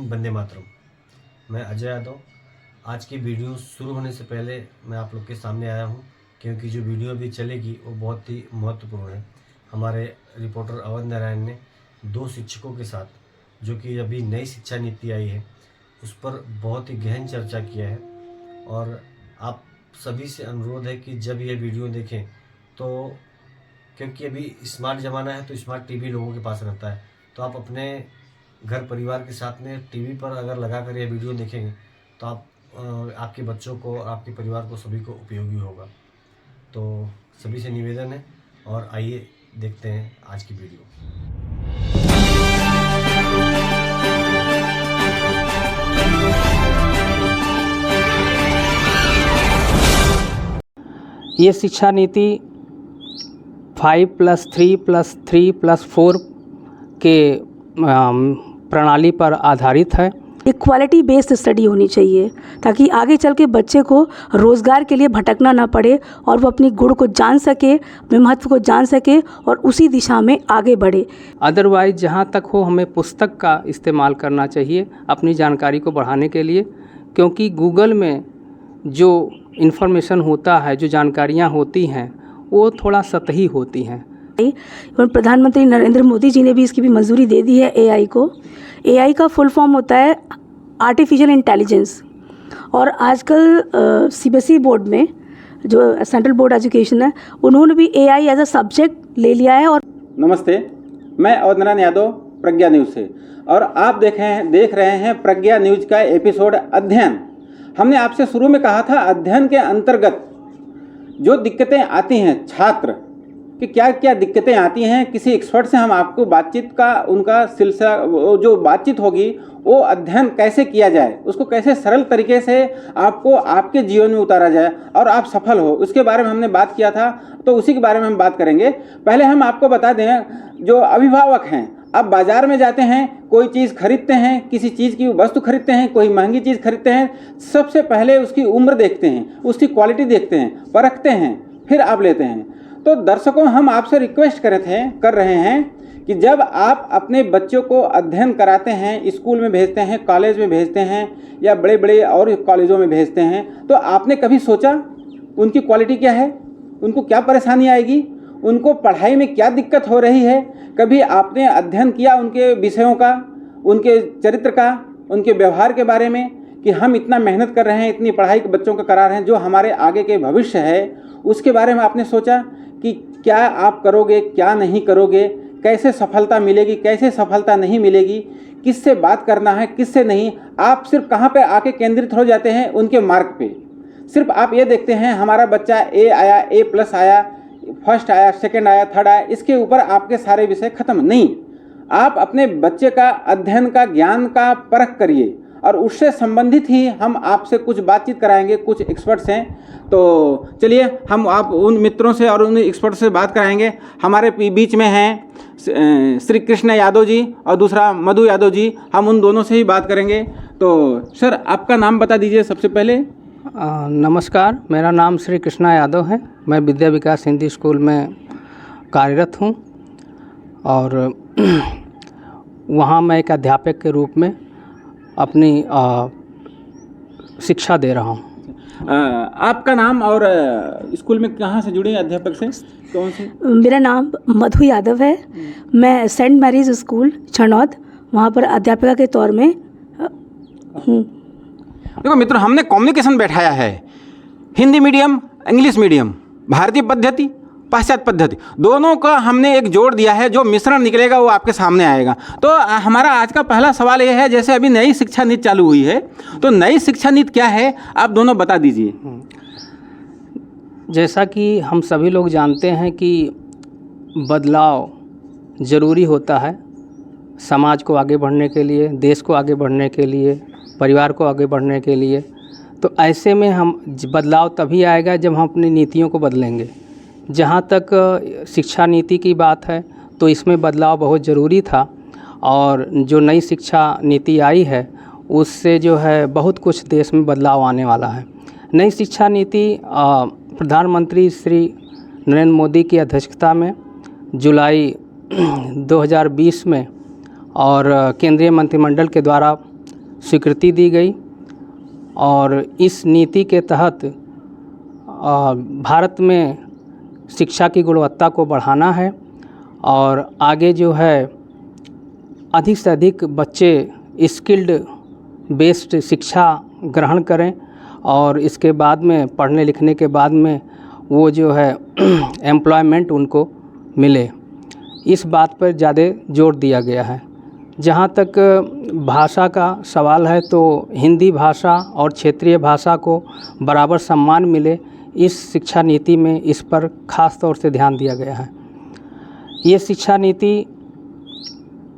हिंद, वंदे मातरम। मैं अजय यादव। आज की वीडियो शुरू होने से पहले मैं आप लोग के सामने आया हूं, क्योंकि जो वीडियो अभी चलेगी वो बहुत ही महत्वपूर्ण है। हमारे रिपोर्टर अवध नारायण ने 2 शिक्षकों के साथ, जो कि अभी नई शिक्षा नीति आई है, उस पर बहुत ही गहन चर्चा किया है। और आप सभी से अनुरोध है कि जब ये वीडियो देखें तो, क्योंकि अभी स्मार्ट ज़माना है तो स्मार्ट टीवी लोगों के पास रहता है, तो आप अपने घर परिवार के साथ में टीवी पर अगर लगा कर यह वीडियो देखेंगे तो आपके बच्चों को और आपके परिवार को सभी को उपयोगी होगा। तो सभी से निवेदन है, और आइए देखते हैं आज की वीडियो। ये शिक्षा नीति 5+3+3+4 के प्रणाली पर आधारित है। एक क्वालिटी बेस्ड स्टडी होनी चाहिए ताकि आगे चल के बच्चे को रोज़गार के लिए भटकना ना पड़े और वो अपनी गुण को जान सके, अपने महत्व को जान सके और उसी दिशा में आगे बढ़े। अदरवाइज़ जहाँ तक हो हमें पुस्तक का इस्तेमाल करना चाहिए अपनी जानकारी को बढ़ाने के लिए, क्योंकि गूगल में जो इन्फॉर्मेशन होता है, जो जानकारियाँ होती हैं, वो थोड़ा सतही होती हैं। प्रधानमंत्री नरेंद्र मोदी जी ने भी इसकी भी मंजूरी दे दी है एआई को। एआई का फुल फॉर्म होता है आर्टिफिशियल इंटेलिजेंस, और आजकल सीबीएसई बोर्ड में जो सेंट्रल बोर्ड एजुकेशन है, उन्होंने भी एआई एज अ सब्जेक्ट ले लिया है। और नमस्ते, मैं अवध नारायण यादव प्रज्ञा न्यूज़ से, और आप देख रहे हैं प्रज्ञा न्यूज़ का एपिसोड अध्ययन। हमने आपसे शुरू में कहा था अध्ययन के अंतर्गत जो दिक्कतें आती हैं छात्र कि क्या क्या दिक्कतें आती हैं, किसी एक्सपर्ट से हम आपको बातचीत का उनका सिलसिला, जो बातचीत होगी वो अध्ययन कैसे किया जाए, उसको कैसे सरल तरीके से आपको आपके जीवन में उतारा जाए और आप सफल हो, उसके बारे में हमने बात किया था। तो उसी के बारे में हम बात करेंगे। पहले हम आपको बता दें, जो अभिभावक हैं, अब बाज़ार में जाते हैं, कोई चीज़ खरीदते हैं, किसी चीज़ की वस्तु खरीदते हैं, कोई महंगी चीज़ खरीदते हैं, सबसे पहले उसकी उम्र देखते हैं, उसकी क्वालिटी देखते हैं, परखते हैं, फिर आप लेते हैं। तो दर्शकों, हम आपसे रिक्वेस्ट कर रहे हैं कि जब आप अपने बच्चों को अध्ययन कराते हैं, स्कूल में भेजते हैं, कॉलेज में भेजते हैं, या बड़े बड़े और कॉलेजों में भेजते हैं, तो आपने कभी सोचा उनकी क्वालिटी क्या है, उनको क्या परेशानी आएगी, उनको पढ़ाई में क्या दिक्कत हो रही है? कभी आपने अध्ययन किया उनके विषयों का, उनके चरित्र का, उनके व्यवहार के बारे में, कि हम इतना मेहनत कर रहे हैं, इतनी पढ़ाई के बच्चों का करा रहे हैं, जो हमारे आगे के भविष्य है, उसके बारे में आपने सोचा कि क्या आप करोगे, क्या नहीं करोगे, कैसे सफलता मिलेगी, कैसे सफलता नहीं मिलेगी, किससे बात करना है, किससे नहीं? आप सिर्फ कहाँ पे आके केंद्रित हो जाते हैं? उनके मार्क पे। सिर्फ आप ये देखते हैं हमारा बच्चा ए आया, A+ आया, फर्स्ट आया, सेकंड आया, थर्ड आया, इसके ऊपर आपके सारे विषय खत्म नहीं। आप अपने बच्चे का अध्ययन का, ज्ञान का परख करिए, और उससे संबंधित ही हम आपसे कुछ बातचीत कराएंगे। कुछ एक्सपर्ट्स हैं, तो चलिए हम आप उन मित्रों से और उन एक्सपर्ट्स से बात कराएंगे। हमारे बीच में हैं श्री कृष्ण यादव जी और दूसरा मधु यादव जी, हम उन दोनों से ही बात करेंगे। तो सर, आपका नाम बता दीजिए सबसे पहले। नमस्कार, मेरा नाम श्री कृष्णा यादव है। मैं विद्या विकास हिंदी स्कूल में कार्यरत हूँ, और वहाँ मैं एक अध्यापक के रूप में अपनी शिक्षा दे रहा हूँ। आपका नाम और स्कूल में कहाँ से जुड़े अध्यापक से, कौन से? मेरा नाम मधु यादव है। मैं सेंट मैरीज स्कूल छनौद, वहाँ पर अध्यापिका के तौर में हूँ। देखो मित्रों, हमने कम्युनिकेशन बैठाया है, हिंदी मीडियम, इंग्लिश मीडियम, भारतीय पद्धति, पाश्चात्य पद्धति, दोनों का हमने एक जोड़ दिया है। जो मिश्रण निकलेगा वो आपके सामने आएगा। तो हमारा आज का पहला सवाल ये है, जैसे अभी नई शिक्षा नीति चालू हुई है, तो नई शिक्षा नीति क्या है, आप दोनों बता दीजिए। जैसा कि हम सभी लोग जानते हैं कि बदलाव ज़रूरी होता है समाज को आगे बढ़ने के लिए, देश को आगे बढ़ने के लिए, परिवार को आगे बढ़ने के लिए। तो ऐसे में हम बदलाव तभी आएगा जब हम अपनी नीतियों को बदलेंगे। जहाँ तक शिक्षा नीति की बात है, तो इसमें बदलाव बहुत ज़रूरी था, और जो नई शिक्षा नीति आई है उससे जो है बहुत कुछ देश में बदलाव आने वाला है। नई शिक्षा नीति प्रधानमंत्री श्री नरेंद्र मोदी की अध्यक्षता में जुलाई 2020 में और केंद्रीय मंत्रिमंडल के द्वारा स्वीकृति दी गई और इस नीति के तहत भारत में शिक्षा की गुणवत्ता को बढ़ाना है और आगे जो है अधिक से अधिक बच्चे स्किल्ड बेस्ड शिक्षा ग्रहण करें और इसके बाद में पढ़ने लिखने के बाद में वो जो है एम्प्लॉयमेंट उनको मिले, इस बात पर ज़्यादा जोर दिया गया है। जहाँ तक भाषा का सवाल है तो हिंदी भाषा और क्षेत्रीय भाषा को बराबर सम्मान मिले, इस शिक्षा नीति में इस पर ख़ास तौर से ध्यान दिया गया है। ये शिक्षा नीति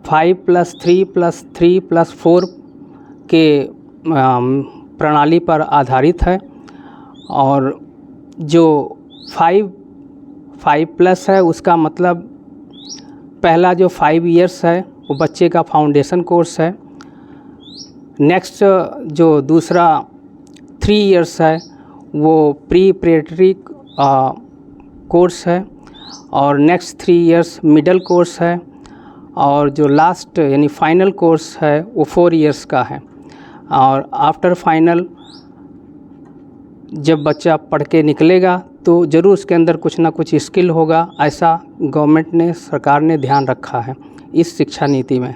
5+3+3+4 के प्रणाली पर आधारित है और जो 5+ है उसका मतलब पहला जो 5 इयर्स है वो बच्चे का फाउंडेशन कोर्स है। नेक्स्ट जो दूसरा 3 इयर्स है वो प्रीपरेटरी कोर्स है और नेक्स्ट 3 इयर्स मिडल कोर्स है और जो लास्ट यानी फाइनल कोर्स है वो 4 इयर्स का है। और आफ्टर फाइनल जब बच्चा पढ़ के निकलेगा तो ज़रूर उसके अंदर कुछ ना कुछ स्किल होगा, ऐसा गवर्नमेंट ने, सरकार ने ध्यान रखा है इस शिक्षा नीति में।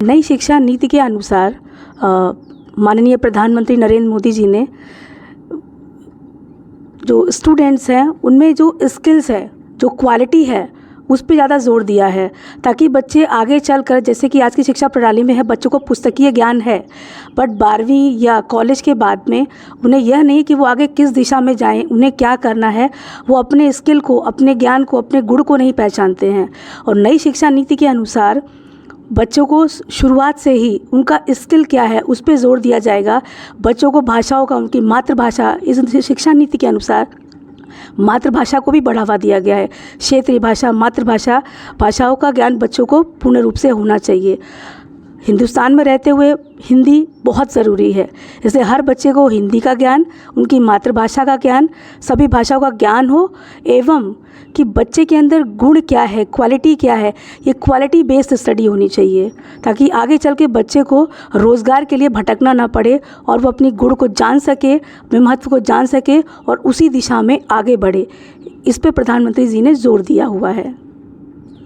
नई शिक्षा नीति के अनुसार माननीय प्रधानमंत्री नरेंद्र मोदी जी ने जो स्टूडेंट्स हैं उनमें जो स्किल्स है, जो क्वालिटी है, उस पर ज़्यादा जोर दिया है ताकि बच्चे आगे चलकर, जैसे कि आज की शिक्षा प्रणाली में है, बच्चों को पुस्तकीय ज्ञान है बट 12वीं या कॉलेज के बाद में उन्हें यह नहीं कि वो आगे किस दिशा में जाएं, उन्हें क्या करना है, वो अपने स्किल को, अपने ज्ञान को, अपने गुण को नहीं पहचानते हैं। और नई शिक्षा नीति के अनुसार बच्चों को शुरुआत से ही उनका स्किल क्या है उस पर जोर दिया जाएगा। बच्चों को भाषाओं का, उनकी मातृभाषा, इस शिक्षा नीति के अनुसार मातृभाषा को भी बढ़ावा दिया गया है। क्षेत्रीय भाषा, मातृभाषा, भाषाओं का ज्ञान बच्चों को पूर्ण रूप से होना चाहिए। हिंदुस्तान में रहते हुए हिंदी बहुत ज़रूरी है, इसलिए हर बच्चे को हिंदी का ज्ञान, उनकी मातृभाषा का ज्ञान, सभी भाषाओं का ज्ञान हो एवं कि बच्चे के अंदर गुण क्या है, क्वालिटी क्या है, ये क्वालिटी बेस्ड स्टडी होनी चाहिए ताकि आगे चल के बच्चे को रोज़गार के लिए भटकना ना पड़े और वो अपनी गुण को जान सके, अपने महत्व को जान सके और उसी दिशा में आगे बढ़े। इस पे प्रधानमंत्री जी ने जोर दिया हुआ है।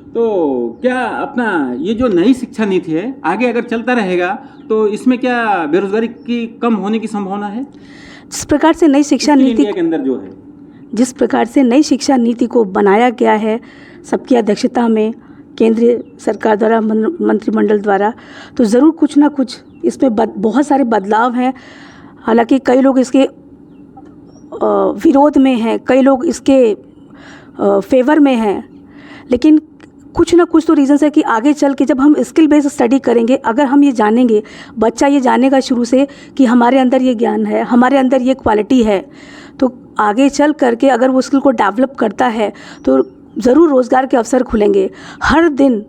तो क्या अपना ये जो नई शिक्षा नीति है आगे अगर चलता रहेगा तो इसमें क्या बेरोजगारी की कम होने की संभावना है? जिस प्रकार से नई शिक्षा नीति के अंदर जो है, जिस प्रकार से नई शिक्षा नीति को बनाया गया है सबकी अध्यक्षता में केंद्रीय सरकार द्वारा, मंत्रिमंडल द्वारा, तो ज़रूर कुछ ना कुछ इसमें बहुत सारे बदलाव हैं। हालांकि कई लोग इसके विरोध में हैं, कई लोग इसके फेवर में हैं, लेकिन कुछ ना कुछ तो रीज़न्स है कि आगे चल के जब हम स्किल बेस्ड स्टडी करेंगे, अगर हम ये जानेंगे, बच्चा ये जानेगा शुरू से कि हमारे अंदर ये ज्ञान है, हमारे अंदर ये क्वालिटी है, तो आगे चल करके अगर वो स्किल को डेवलप करता है तो ज़रूर रोज़गार के अवसर खुलेंगे। हर दिन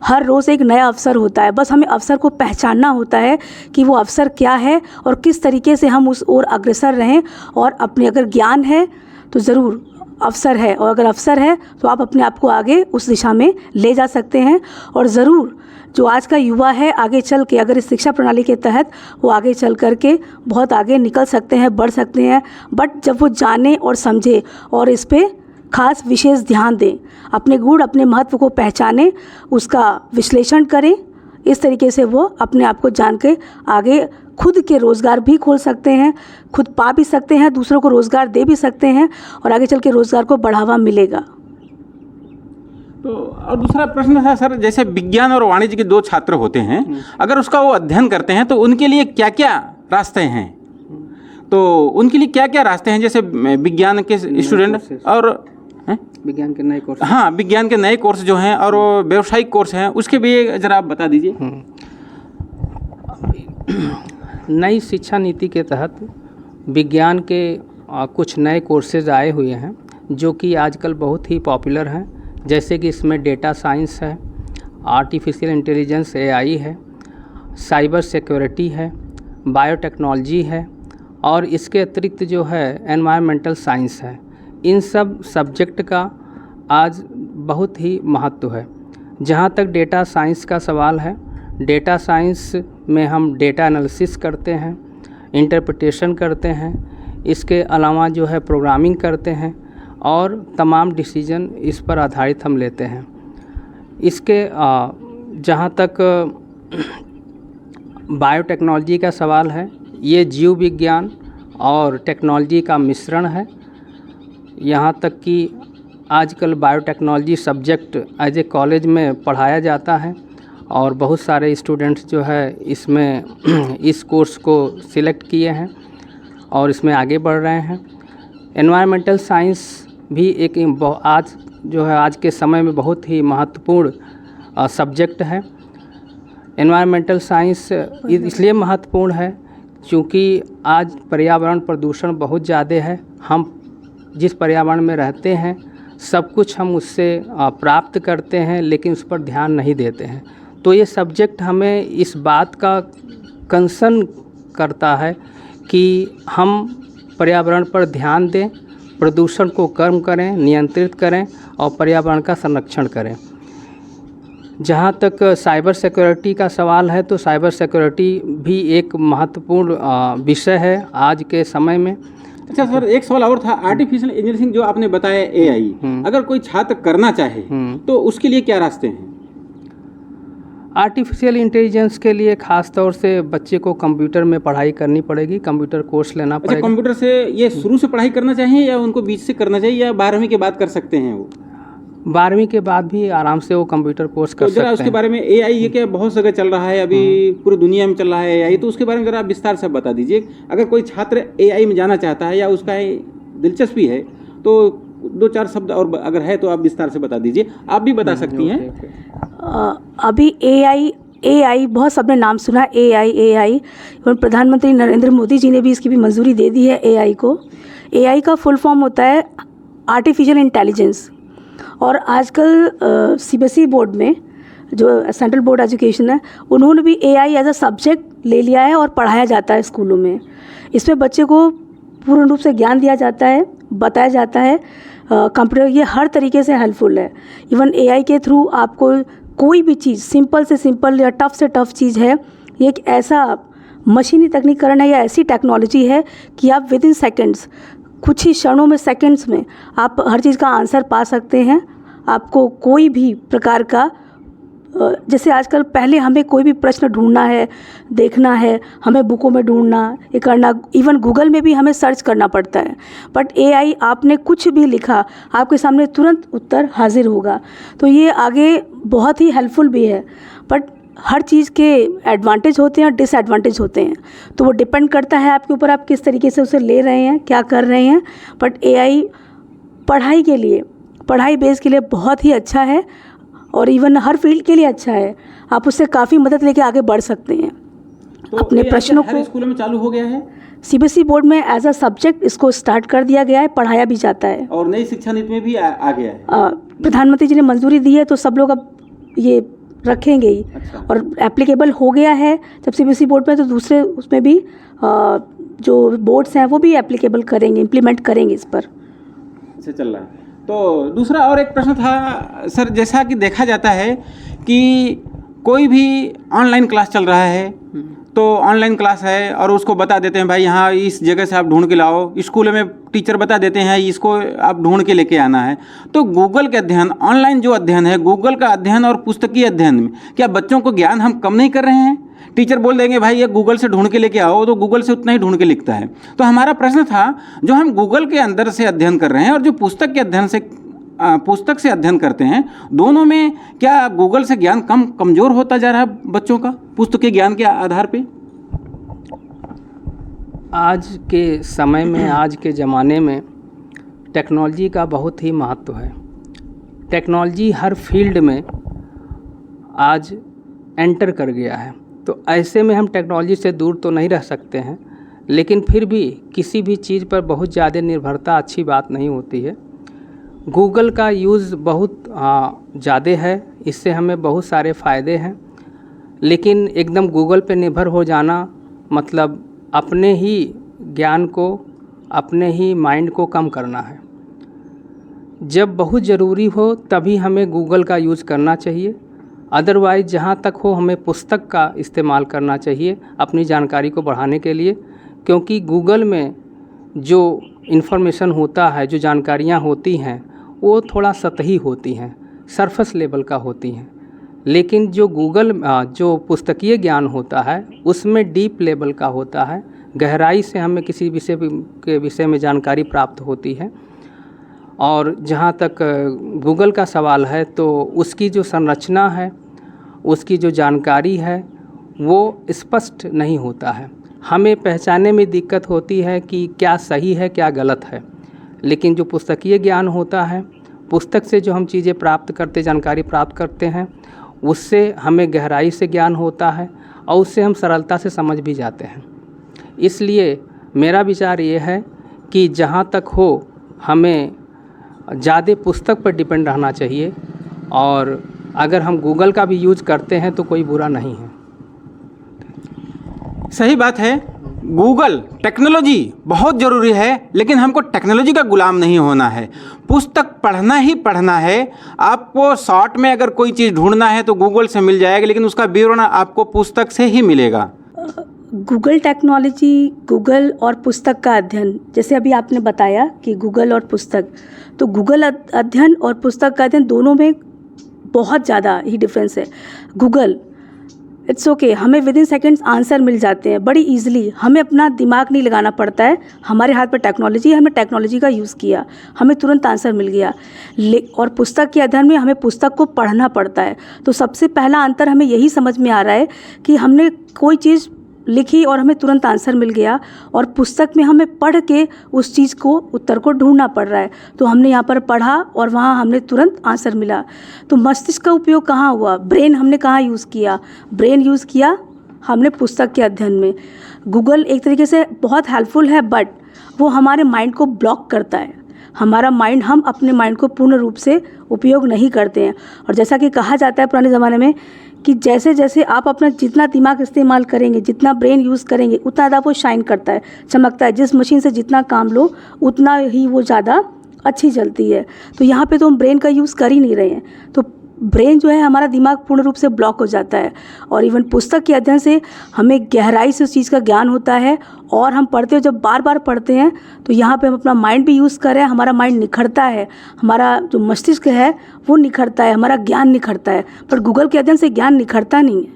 हर रोज़ एक नया अवसर होता है, बस हमें अवसर को पहचानना होता है कि वो अवसर क्या है और किस तरीके से हम उस ओर अग्रसर रहें। और अपने अगर ज्ञान है तो ज़रूर अवसर है, और अगर अवसर है तो आप अपने आप को आगे उस दिशा में ले जा सकते हैं। और ज़रूर जो आज का युवा है आगे चल के अगर इस शिक्षा प्रणाली के तहत वो आगे चल कर के बहुत आगे निकल सकते हैं, बढ़ सकते हैं, बट जब वो जाने और समझे और इस पर खास विशेष ध्यान दें, अपने गुण, अपने महत्व को पहचानें, उसका विश्लेषण करें, इस तरीके से वो अपने आप को जान के आगे खुद के रोज़गार भी खोल सकते हैं, खुद पा भी सकते हैं, दूसरों को रोज़गार दे भी सकते हैं और आगे चल के रोज़गार को बढ़ावा मिलेगा। तो और दूसरा प्रश्न था सर, जैसे विज्ञान और वाणिज्य के 2 छात्र होते हैं, अगर उसका वो अध्ययन करते हैं तो उनके लिए क्या क्या रास्ते हैं? तो उनके लिए क्या क्या रास्ते हैं? जैसे विज्ञान के स्टूडेंट और विज्ञान के नए कोर्स, हाँ, विज्ञान के नए कोर्स जो हैं और व्यावसायिक कोर्स हैं, उसके भी ज़रा आप बता दीजिए। नई शिक्षा नीति के तहत विज्ञान के कुछ नए कोर्सेज आए हुए हैं जो कि आजकल बहुत ही पॉपुलर हैं, जैसे कि इसमें डेटा साइंस है, आर्टिफिशियल इंटेलिजेंस AI है, साइबर सिक्योरिटी है, बायोटेक्नोलॉजी है और इसके अतिरिक्त जो है एनवायरमेंटल साइंस है। इन सब सब्जेक्ट का आज बहुत ही महत्व है। जहाँ तक डेटा साइंस का सवाल है, डेटा साइंस में हम डेटा एनालिसिस करते हैं, इंटरप्रिटेशन करते हैं, इसके अलावा जो है प्रोग्रामिंग करते हैं और तमाम डिसीजन इस पर आधारित हम लेते हैं। इसके जहाँ तक बायोटेक्नोलॉजी का सवाल है, ये जीव विज्ञान और टेक्नोलॉजी का मिश्रण है। यहाँ तक कि आजकल biotechnology subject as a college में पढ़ाया जाता है और बहुत सारे स्टूडेंट्स जो है इसमें इस कोर्स को सिलेक्ट किए हैं और इसमें आगे बढ़ रहे हैं। एनवायरमेंटल साइंस भी एक आज जो है आज के समय में बहुत ही महत्वपूर्ण सब्जेक्ट है। एनवायरमेंटल साइंस इसलिए महत्वपूर्ण है क्योंकि आज पर्यावरण प्रदूषण बहुत ज़्यादा है। हम जिस पर्यावरण में रहते हैं सब कुछ हम उससे प्राप्त करते हैं, लेकिन उस पर ध्यान नहीं देते हैं। तो ये सब्जेक्ट हमें इस बात का कंसर्न करता है कि हम पर्यावरण पर ध्यान दें, प्रदूषण को कम करें, नियंत्रित करें और पर्यावरण का संरक्षण करें। जहाँ तक साइबर सिक्योरिटी का सवाल है, तो साइबर सिक्योरिटी भी एक महत्वपूर्ण विषय है आज के समय में। अच्छा सर, एक सवाल और था, आर्टिफिशियल इंजीनियरिंग जो आपने बताया एआई, अगर कोई छात्र करना चाहे तो उसके लिए क्या रास्ते हैं? आर्टिफिशियल इंटेलिजेंस के लिए ख़ास तौर से बच्चे को कंप्यूटर में पढ़ाई करनी पड़ेगी, कंप्यूटर कोर्स लेना पड़ेगा। अच्छा, कंप्यूटर से ये शुरू से पढ़ाई करना चाहिए या उनको बीच से करना चाहिए या 12वीं के बाद कर सकते हैं वो? 12वीं के बाद भी आराम से वो कंप्यूटर कोर्स कर सकते हैं। उसके बारे में एआई ये क्या बहुत जगह चल रहा है, अभी पूरी दुनिया में चल रहा है एआई, तो उसके बारे में जरा आप विस्तार से बता दीजिए। अगर कोई छात्र एआई में जाना चाहता है या उसका दिलचस्पी है तो 2-4 शब्द और अगर है तो आप विस्तार से बता दीजिए। आप भी बता सकती हैं। अभी एआई बहुत सबने नाम सुना, एआई प्रधानमंत्री नरेंद्र मोदी जी ने भी इसकी भी मंजूरी दे दी है एआई को। एआई का फुल फॉर्म होता है आर्टिफिशियल इंटेलिजेंस। और आजकल सीबीएसई बोर्ड में जो सेंट्रल बोर्ड एजुकेशन है, उन्होंने भी एआई एज अ सब्जेक्ट ले लिया है और पढ़ाया जाता है स्कूलों में। इसमें बच्चे को पूर्ण रूप से ज्ञान दिया जाता है, बताया जाता है। कंप्यूटर ये हर तरीके से हेल्पफुल है। इवन एआई के थ्रू आपको कोई भी चीज़ सिंपल से सिंपल या टफ़ से टफ़ चीज़ है, ये एक ऐसा मशीनी तकनीकरण है या ऐसी टेक्नोलॉजी है कि आप विद इन सेकेंड्स, कुछ ही क्षणों में, सेकंड्स में आप हर चीज़ का आंसर पा सकते हैं। आपको कोई भी प्रकार का जैसे आजकल पहले हमें कोई भी प्रश्न ढूंढना है, देखना है, हमें बुकों में ढूंढना, ये करना, इवन गूगल में भी हमें सर्च करना पड़ता है। बट एआई आपने कुछ भी लिखा, आपके सामने तुरंत उत्तर हाजिर होगा। तो ये आगे बहुत ही हेल्पफुल भी है। बट हर चीज़ के एडवांटेज होते हैं और डिसएडवांटेज होते हैं, तो वो डिपेंड करता है आपके ऊपर, आप किस तरीके से उसे ले रहे हैं, क्या कर रहे हैं। बट एआई पढ़ाई के लिए, पढ़ाई बेस के लिए बहुत ही अच्छा है और इवन हर फील्ड के लिए अच्छा है। आप उससे काफ़ी मदद लेके आगे बढ़ सकते हैं। तो अपने प्रश्नों को स्कूलों में चालू हो गया है, सीबीएसई बोर्ड में एज अ सब्जेक्ट इसको स्टार्ट कर दिया गया है, पढ़ाया भी जाता है और नई शिक्षा नीति में भी आ गया है। प्रधानमंत्री जी ने मंजूरी दी है तो सब लोग अब ये रखेंगे ही। अच्छा। और एप्लीकेबल हो गया है जब सीबीएसई बोर्ड में, तो दूसरे उसमें भी जो बोर्ड्स हैं वो भी एप्लीकेबल करेंगे, इम्प्लीमेंट करेंगे इस पर। अच्छा, चल रहा है। तो दूसरा और एक प्रश्न था सर, जैसा कि देखा जाता है कि कोई भी ऑनलाइन क्लास चल रहा है तो ऑनलाइन क्लास है और उसको बता देते हैं भाई यहाँ इस जगह से आप ढूंढ के लाओ, स्कूल में टीचर बता देते हैं इसको आप ढूंढ के लेके आना है। तो गूगल के अध्ययन, ऑनलाइन जो अध्ययन है, गूगल का अध्ययन और पुस्तकीय अध्ययन में क्या बच्चों को ज्ञान हम कम नहीं कर रहे हैं? टीचर बोल देंगे भाई ये गूगल से ढूंढ के लेके आओ, तो गूगल से उतना ही ढूंढ के लिखता है। तो हमारा प्रश्न था, जो हम गूगल के अंदर से अध्ययन कर रहे हैं और जो पुस्तक के अध्ययन से पुस्तक से अध्ययन करते हैं, दोनों में क्या गूगल से ज्ञान कमज़ोर होता जा रहा है बच्चों का पुस्तकीय ज्ञान के आधार पे? आज के समय में, आज के ज़माने में टेक्नोलॉजी का बहुत ही महत्व है। टेक्नोलॉजी हर फील्ड में आज एंटर कर गया है, तो ऐसे में हम टेक्नोलॉजी से दूर तो नहीं रह सकते हैं, लेकिन फिर भी किसी भी चीज़ पर बहुत ज़्यादा निर्भरता अच्छी बात नहीं होती है। गूगल का यूज़ बहुत ज़्यादा है, इससे हमें बहुत सारे फ़ायदे हैं, लेकिन एकदम गूगल पे निर्भर हो जाना मतलब अपने ही ज्ञान को, अपने ही माइंड को कम करना है। जब बहुत ज़रूरी हो तभी हमें गूगल का यूज़ करना चाहिए अदरवाइज़ जहाँ तक हो हमें पुस्तक का इस्तेमाल करना चाहिए अपनी जानकारी को बढ़ाने के लिए, क्योंकि गूगल में जो इन्फॉर्मेशन होता है, जो जानकारियाँ होती हैं, वो थोड़ा सतही होती हैं, सरफेस लेवल का होती हैं। लेकिन जो जो पुस्तकीय ज्ञान होता है उसमें डीप लेवल का होता है, गहराई से हमें किसी विषय में जानकारी प्राप्त होती है। और जहाँ तक गूगल का सवाल है तो उसकी जो संरचना है, उसकी जो जानकारी है वो स्पष्ट नहीं होता है, हमें पहचानने में दिक्कत होती है कि क्या सही है क्या गलत है। लेकिन जो पुस्तकीय ज्ञान होता है, पुस्तक से जो हम चीज़ें प्राप्त करते, जानकारी प्राप्त करते हैं, उससे हमें गहराई से ज्ञान होता है और उससे हम सरलता से समझ भी जाते हैं। इसलिए मेरा विचार ये है कि जहाँ तक हो हमें ज़्यादा पुस्तक पर डिपेंड रहना चाहिए, और अगर हम गूगल का भी यूज़ करते हैं तो कोई बुरा नहीं है। सही बात है, गूगल टेक्नोलॉजी बहुत ज़रूरी है, लेकिन हमको टेक्नोलॉजी का गुलाम नहीं होना है। पुस्तक पढ़ना ही पढ़ना है। आपको शॉर्ट में अगर कोई चीज़ ढूंढना है तो गूगल से मिल जाएगा, लेकिन उसका विवरण आपको पुस्तक से ही मिलेगा। गूगल टेक्नोलॉजी, गूगल और पुस्तक का अध्ययन, जैसे अभी आपने बताया कि गूगल और पुस्तक, तो गूगल अध्ययन और पुस्तक का अध्ययन दोनों में बहुत ज़्यादा ही डिफरेंस है। गूगल इट्स ओके, हमें विद इन सेकेंड्स आंसर मिल जाते हैं बड़ी ईजिली, हमें अपना दिमाग नहीं लगाना पड़ता है, हमारे हाथ पर टेक्नोलॉजी है, हमने टेक्नोलॉजी का यूज़ किया, हमें तुरंत आंसर मिल गया। और पुस्तक के अध्ययन में हमें पुस्तक को पढ़ना पड़ता है। तो सबसे पहला अंतर हमें यही समझ में आ रहा है कि हमने कोई चीज़ लिखी और हमें तुरंत आंसर मिल गया, और पुस्तक में हमें पढ़ के उस चीज़ को, उत्तर को ढूंढना पड़ रहा है। तो हमने यहाँ पर पढ़ा और वहाँ हमने तुरंत आंसर मिला। तो मस्तिष्क का उपयोग कहाँ हुआ, ब्रेन हमने कहाँ यूज़ किया, ब्रेन यूज़ किया हमने पुस्तक के अध्ययन में। गूगल एक तरीके से बहुत हेल्पफुल है, बट वो हमारे माइंड को ब्लॉक करता है। हमारा माइंड, हम अपने माइंड को पूर्ण रूप से उपयोग नहीं करते हैं। और जैसा कि कहा जाता है पुराने ज़माने में कि जैसे जैसे आप अपना जितना दिमाग इस्तेमाल करेंगे, जितना ब्रेन यूज़ करेंगे, उतना ज़्यादा वो शाइन करता है, चमकता है। जिस मशीन से जितना काम लो उतना ही वो ज़्यादा अच्छी चलती है। तो यहाँ पे तो हम ब्रेन का यूज़ कर ही नहीं रहे हैं, तो ब्रेन जो है हमारा दिमाग पूर्ण रूप से ब्लॉक हो जाता है। और इवन पुस्तक के अध्ययन से हमें गहराई से उस चीज़ का ज्ञान होता है, और हम पढ़ते हो, जब बार बार पढ़ते हैं तो यहाँ पे हम अपना माइंड भी यूज़ कर रहे हैं, हमारा माइंड निखरता है, हमारा जो मस्तिष्क है वो निखरता है, हमारा ज्ञान निखरता है। पर गूगल के अध्ययन से ज्ञान निखरता नहीं है।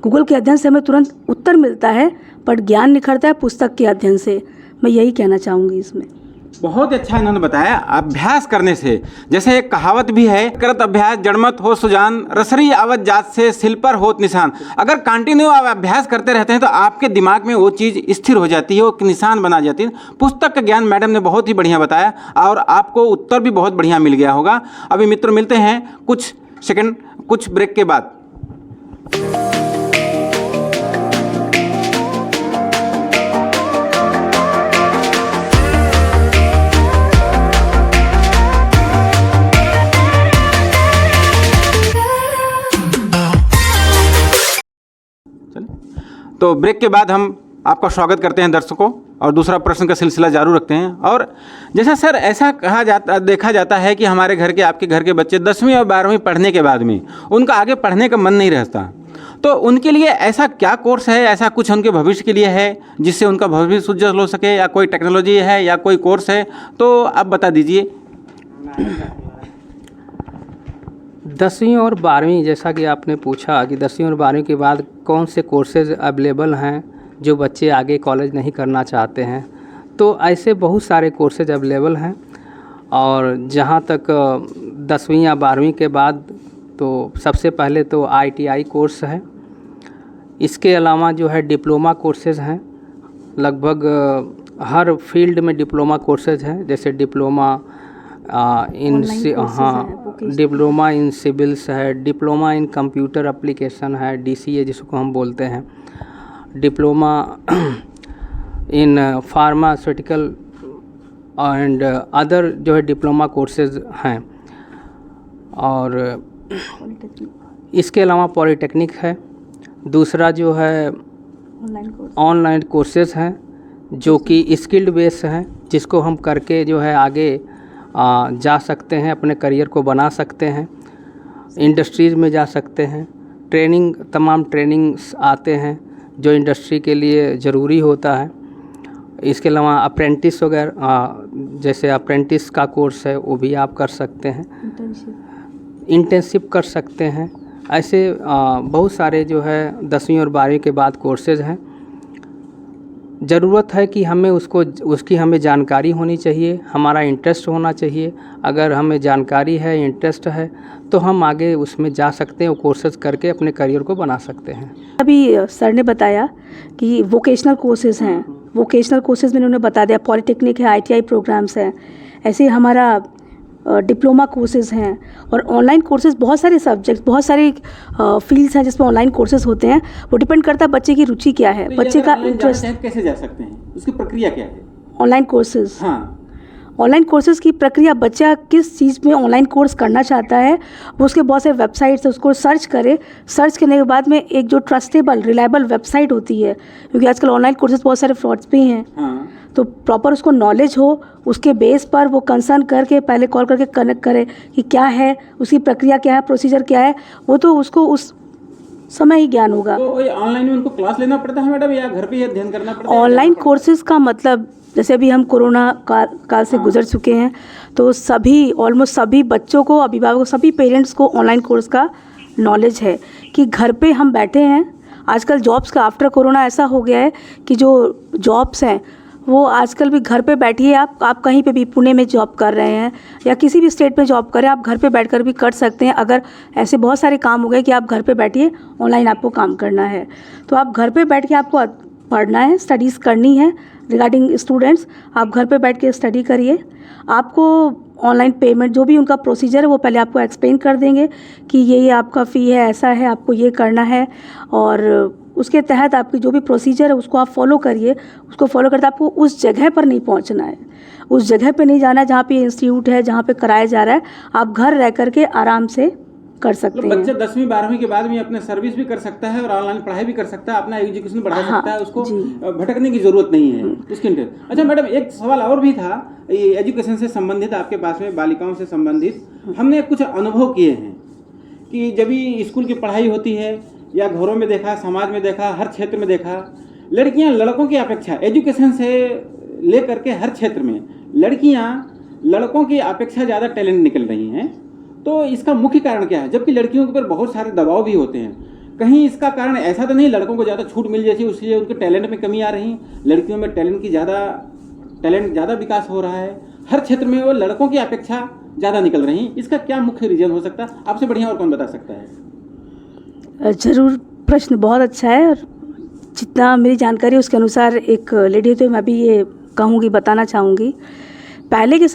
गूगल के अध्ययन से हमें तुरंत उत्तर मिलता है, पर ज्ञान निखरता है पुस्तक के अध्ययन से। मैं यही कहना चाहूँगी इसमें। बहुत अच्छा इन्होंने बताया, अभ्यास करने से, जैसे एक कहावत भी है, करत अभ्यास जड़मत हो सुजान, रसरी आवत जात से सिल पर होत निशान। अगर कंटिन्यू आप अभ्यास करते रहते हैं तो आपके दिमाग में वो चीज़ स्थिर हो जाती है, वो निशान बना जाती है। पुस्तक का ज्ञान मैडम ने बहुत ही बढ़िया बताया, और आपको उत्तर भी बहुत बढ़िया मिल गया होगा। अभी मित्र मिलते हैं कुछ सेकंड, कुछ ब्रेक के बाद। तो ब्रेक के बाद हम आपका स्वागत करते हैं दर्शकों, और दूसरा प्रश्न का सिलसिला जारी रखते हैं। और जैसा सर ऐसा देखा जाता है कि हमारे घर के, आपके घर के बच्चे 10वीं और 12वीं पढ़ने के बाद में उनका आगे पढ़ने का मन नहीं रहता, तो उनके लिए ऐसा क्या कोर्स है, ऐसा कुछ उनके भविष्य के लिए है जिससे उनका भविष्य उज्जवल हो सके, या कोई टेक्नोलॉजी है या कोई कोर्स है, तो आप बता दीजिए। 10वीं और 12वीं, जैसा कि आपने पूछा कि 10वीं और 12वीं के बाद कौन से कोर्सेज अवेलेबल हैं जो बच्चे आगे कॉलेज नहीं करना चाहते हैं, तो ऐसे बहुत सारे कोर्सेज अवेलेबल हैं। और जहाँ तक 10वीं या 12वीं के बाद, तो सबसे पहले तो ITI कोर्स है। इसके अलावा जो है डिप्लोमा कोर्सेज हैं, लगभग हर फील्ड में डिप्लोमा कोर्सेज हैं। जैसे डिप्लोमा डिप्लोमा इन सिविल्स है, डिप्लोमा इन कंप्यूटर एप्लीकेशन है, DCA जिसको हम बोलते हैं, diploma in pharmaceutical and other जो है डिप्लोमा कोर्सेज हैं। और इसके अलावा पॉलीटेक्निक है। दूसरा जो है ऑनलाइन कोर्सेज हैं जो कि स्किल्ड बेस हैं, जिसको हम करके जो है आगे जा सकते हैं, अपने करियर को बना सकते हैं, इंडस्ट्रीज़ में जा सकते हैं। तमाम ट्रेनिंग्स आते हैं जो इंडस्ट्री के लिए ज़रूरी होता है। इसके अलावा अप्रेंटिस वगैरह, जैसे अप्रेंटिस का कोर्स है वो भी आप कर सकते हैं, इंटर्नशिप कर सकते हैं। ऐसे बहुत सारे जो है 10वीं और 12वीं के बाद कोर्सेज़ हैं। ज़रूरत है कि हमें उसकी हमें जानकारी होनी चाहिए, हमारा इंटरेस्ट होना चाहिए। अगर हमें जानकारी है, इंटरेस्ट है, तो हम आगे उसमें जा सकते हैं, वो कोर्सेज़ करके अपने करियर को बना सकते हैं। अभी सर ने बताया कि वोकेशनल कोर्सेज़ हैं, वोकेशनल कोर्सेज़ में उन्होंने बता दिया, पॉलिटेक्निक है, ITI प्रोग्राम्स हैं, ऐसे ही हमारा डिप्लोमा कोर्सेज़ हैं और ऑनलाइन कोर्सेज़, बहुत सारे सब्जेक्ट्स, बहुत सारे फील्ड्स हैं जिसमें ऑनलाइन कोर्सेज़ होते हैं। वो डिपेंड करता है बच्चे की रुचि क्या है, बच्चे का इंटरेस्ट। कैसे जा सकते हैं, उसकी प्रक्रिया क्या है? ऑनलाइन कोर्सेज़, हाँ, ऑनलाइन कोर्सेज़ की प्रक्रिया, बच्चा किस चीज़ में ऑनलाइन कोर्स करना चाहता है वो उसके बहुत सारे वेबसाइट्स है, उसको सर्च करे। सर्च करने के बाद में एक जो ट्रस्टेबल रिलायबल वेबसाइट होती है, क्योंकि आजकल ऑनलाइन कोर्सेज़ बहुत सारे फ्रॉड्स भी हैं, हाँ। तो प्रॉपर उसको नॉलेज हो, उसके बेस पर वो कंसर्न करके पहले कॉल करके कनेक्ट करे कि क्या है, उसकी प्रक्रिया क्या है, प्रोसीजर क्या है, वो तो उसको उस समय ही ज्ञान होगा। तो ऑनलाइन में उनको क्लास लेना पड़ता है मैडम, या घर पे ही अध्ययन करना पड़ता है? ऑनलाइन कोर्सेज़ का मतलब, जैसे अभी हम कोरोना काल से गुजर चुके हैं, तो सभी, ऑलमोस्ट सभी बच्चों को, अभिभावकों, सभी पेरेंट्स को ऑनलाइन कोर्स का नॉलेज है कि घर पे हम बैठे हैं। आजकल जॉब्स का, आफ्टर कोरोना ऐसा हो गया है कि जो जॉब्स हैं वो आजकल भी घर पे बैठिए, आप कहीं पे भी, पुणे में जॉब कर रहे हैं या किसी भी स्टेट में जॉब कर रहे हैं, आप घर पे बैठकर भी कर सकते हैं। अगर ऐसे बहुत सारे काम हो गए कि आप घर पे बैठिए, ऑनलाइन आपको काम करना है, तो आप घर पे बैठ के आपको पढ़ना है, स्टडीज़ करनी है। रिगार्डिंग स्टूडेंट्स, आप घर पे बैठ के स्टडी करिए। आपको ऑनलाइन पेमेंट, जो भी उनका प्रोसीजर है वो पहले आपको एक्सप्लेन कर देंगे कि ये आपका फ़ी है, ऐसा है, आपको ये करना है, और उसके तहत आपकी जो भी प्रोसीजर है उसको आप फॉलो करिए। उसको फॉलो करते आपको उस जगह पर नहीं पहुंचना है, उस जगह पे नहीं जाना है जहाँ पे इंस्टीट्यूट है, जहाँ पे कराया जा रहा है। आप घर रह करके आराम से कर सकते हैं। बच्चा 10वीं 12वीं के बाद भी अपने सर्विस भी कर सकता है और ऑनलाइन पढ़ाई भी कर सकता है, अपना एजुकेशन बढ़ा सकता है, उसको भटकने की जरूरत नहीं है उसके इंटरेस्ट। अच्छा मैडम, एक सवाल और भी था, ये एजुकेशन से संबंधित आपके पास में, बालिकाओं से संबंधित हमने कुछ अनुभव किए हैं कि जब भी स्कूल की पढ़ाई होती है या घरों में देखा, समाज में देखा, हर क्षेत्र में देखा, लड़कियां लड़कों की अपेक्षा, एजुकेशन से लेकर के हर क्षेत्र में लड़कियां लड़कों की अपेक्षा ज़्यादा टैलेंट निकल रही हैं। तो इसका मुख्य कारण क्या है, जबकि लड़कियों के ऊपर बहुत सारे दबाव भी होते हैं? कहीं इसका कारण ऐसा तो नहीं लड़कों को ज़्यादा छूट मिल जाती है इसलिए उनके टैलेंट में कमी आ रही, लड़कियों में टैलेंट ज़्यादा विकास हो रहा है, हर क्षेत्र में वो लड़कों की अपेक्षा ज़्यादा निकल रही? इसका क्या मुख्य रीज़न हो सकता है? आपसे बढ़िया और कौन बता सकता है? ज़रूर, प्रश्न बहुत अच्छा है, और जितना मेरी जानकारी उसके अनुसार एक लेडी तो मैं भी ये कहूँगी, बताना चाहूँगी। पहले के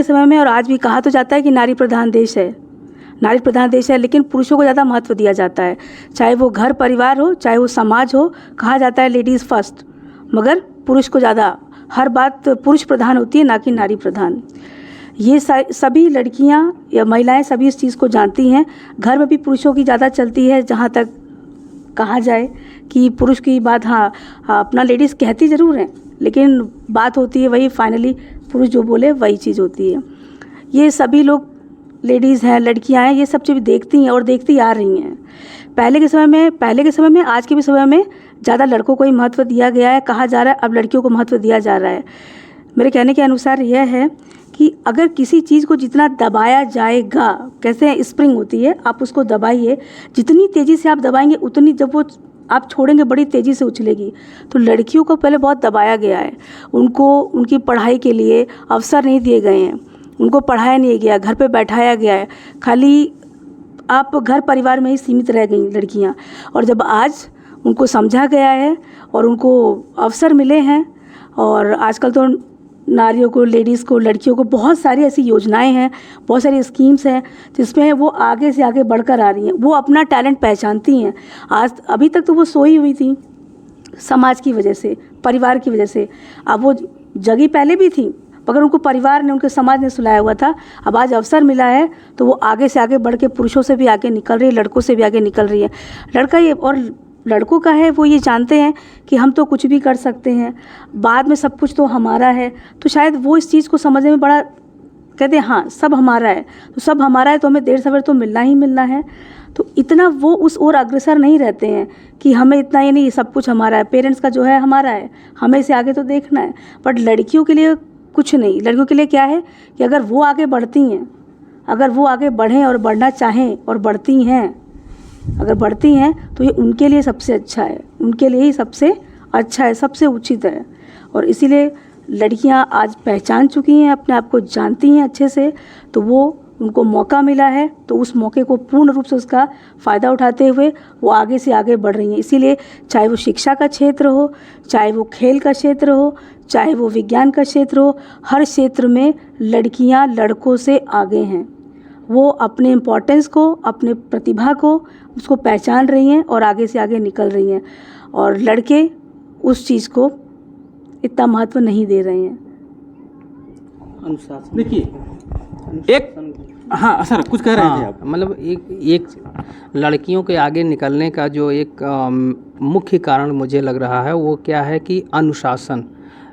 समय में और आज भी कहा तो जाता है कि नारी प्रधान देश है, लेकिन पुरुषों को ज़्यादा महत्व दिया जाता है। चाहे वो घर परिवार हो, चाहे वो समाज हो, कहा जाता है लेडीज़ फर्स्ट, मगर पुरुष को ज़्यादा, हर बात पुरुष प्रधान होती है, ना कि नारी प्रधान। ये सभी लड़कियां या महिलाएं सभी इस चीज़ को जानती हैं। घर में भी पुरुषों की ज़्यादा चलती है, जहाँ तक कहा जाए कि पुरुष की बात, हाँ अपना लेडीज़ कहती ज़रूर हैं, लेकिन बात होती है वही, फाइनली पुरुष जो बोले वही चीज़ होती है। ये सभी लोग, लेडीज़ हैं, लड़कियां हैं, ये सब चीज़ देखती हैं और देखती आ रही हैं। पहले के समय में, आज के भी समय में ज़्यादा लड़कों को ही महत्व दिया गया है, कहा जा रहा है अब लड़कियों को महत्व दिया जा रहा है। मेरे कहने के अनुसार यह है कि अगर किसी चीज़ को जितना दबाया जाएगा, कैसे स्प्रिंग होती है, आप उसको दबाइए, जितनी तेज़ी से आप दबाएंगे उतनी, जब वो आप छोड़ेंगे बड़ी तेज़ी से उछलेगी। तो लड़कियों को पहले बहुत दबाया गया है, उनको उनकी पढ़ाई के लिए अवसर नहीं दिए गए हैं, उनको पढ़ाया नहीं गया, घर पे बैठाया गया है, खाली आप घर परिवार में ही सीमित रह गई लड़कियाँ। और जब आज उनको समझा गया है और उनको अवसर मिले हैं, और आजकल तो नारियों को, लेडीज़ को, लड़कियों को बहुत सारी ऐसी योजनाएं हैं, बहुत सारी स्कीम्स हैं जिसमें वो आगे से आगे बढ़कर आ रही हैं, वो अपना टैलेंट पहचानती हैं। आज अभी तक तो वो सोई हुई थी समाज की वजह से, परिवार की वजह से। अब वो जगी पहले भी थी, मगर उनको परिवार ने, उनके समाज ने सुलाया हुआ था। अब आज अवसर मिला है तो वो आगे से आगे बढ़ के पुरुषों से भी आगे निकल रही है, लड़कों से भी आगे निकल रही है। लड़का ये और लड़कों का है, वो ये जानते हैं कि हम तो कुछ भी कर सकते हैं, बाद में सब कुछ तो हमारा है। तो शायद वो इस चीज़ को समझने में बड़ा कहते हैं, हाँ सब हमारा है, तो सब हमारा है तो हमें देर सवेर तो मिलना ही मिलना है। तो इतना वो उस ओर अग्रसर नहीं रहते हैं कि हमें इतना ये नहीं, सब कुछ हमारा है, पेरेंट्स का जो है हमारा है, हमें इसे आगे तो देखना है। बट लड़कियों के लिए कुछ नहीं, लड़कियों के लिए क्या है कि अगर वो आगे बढ़ती हैं, अगर वो आगे बढ़ें और बढ़ना चाहें और बढ़ती हैं, अगर बढ़ती हैं तो ये उनके लिए सबसे अच्छा है, उनके लिए ही सबसे अच्छा है, सबसे उचित है। और इसीलिए लड़कियां आज पहचान चुकी हैं, अपने आप को जानती हैं अच्छे से, तो वो उनको मौका मिला है तो उस मौके को पूर्ण रूप से उसका फ़ायदा उठाते हुए वो आगे से आगे बढ़ रही हैं। इसीलिए चाहे वो शिक्षा का क्षेत्र हो, चाहे वो खेल का क्षेत्र हो, चाहे वो विज्ञान का क्षेत्र हो, हर क्षेत्र में लड़कियां लड़कों से आगे हैं। वो अपने इम्पोर्टेंस को, अपने प्रतिभा को, उसको पहचान रही हैं और आगे से आगे निकल रही हैं। और लड़के उस चीज़ को इतना महत्व नहीं दे रहे हैं। अनुशासन देखिए एक, हाँ सर कुछ कह रहे थे आप। मतलब एक लड़कियों के आगे निकलने का जो एक मुख्य कारण मुझे लग रहा है वो क्या है कि अनुशासन।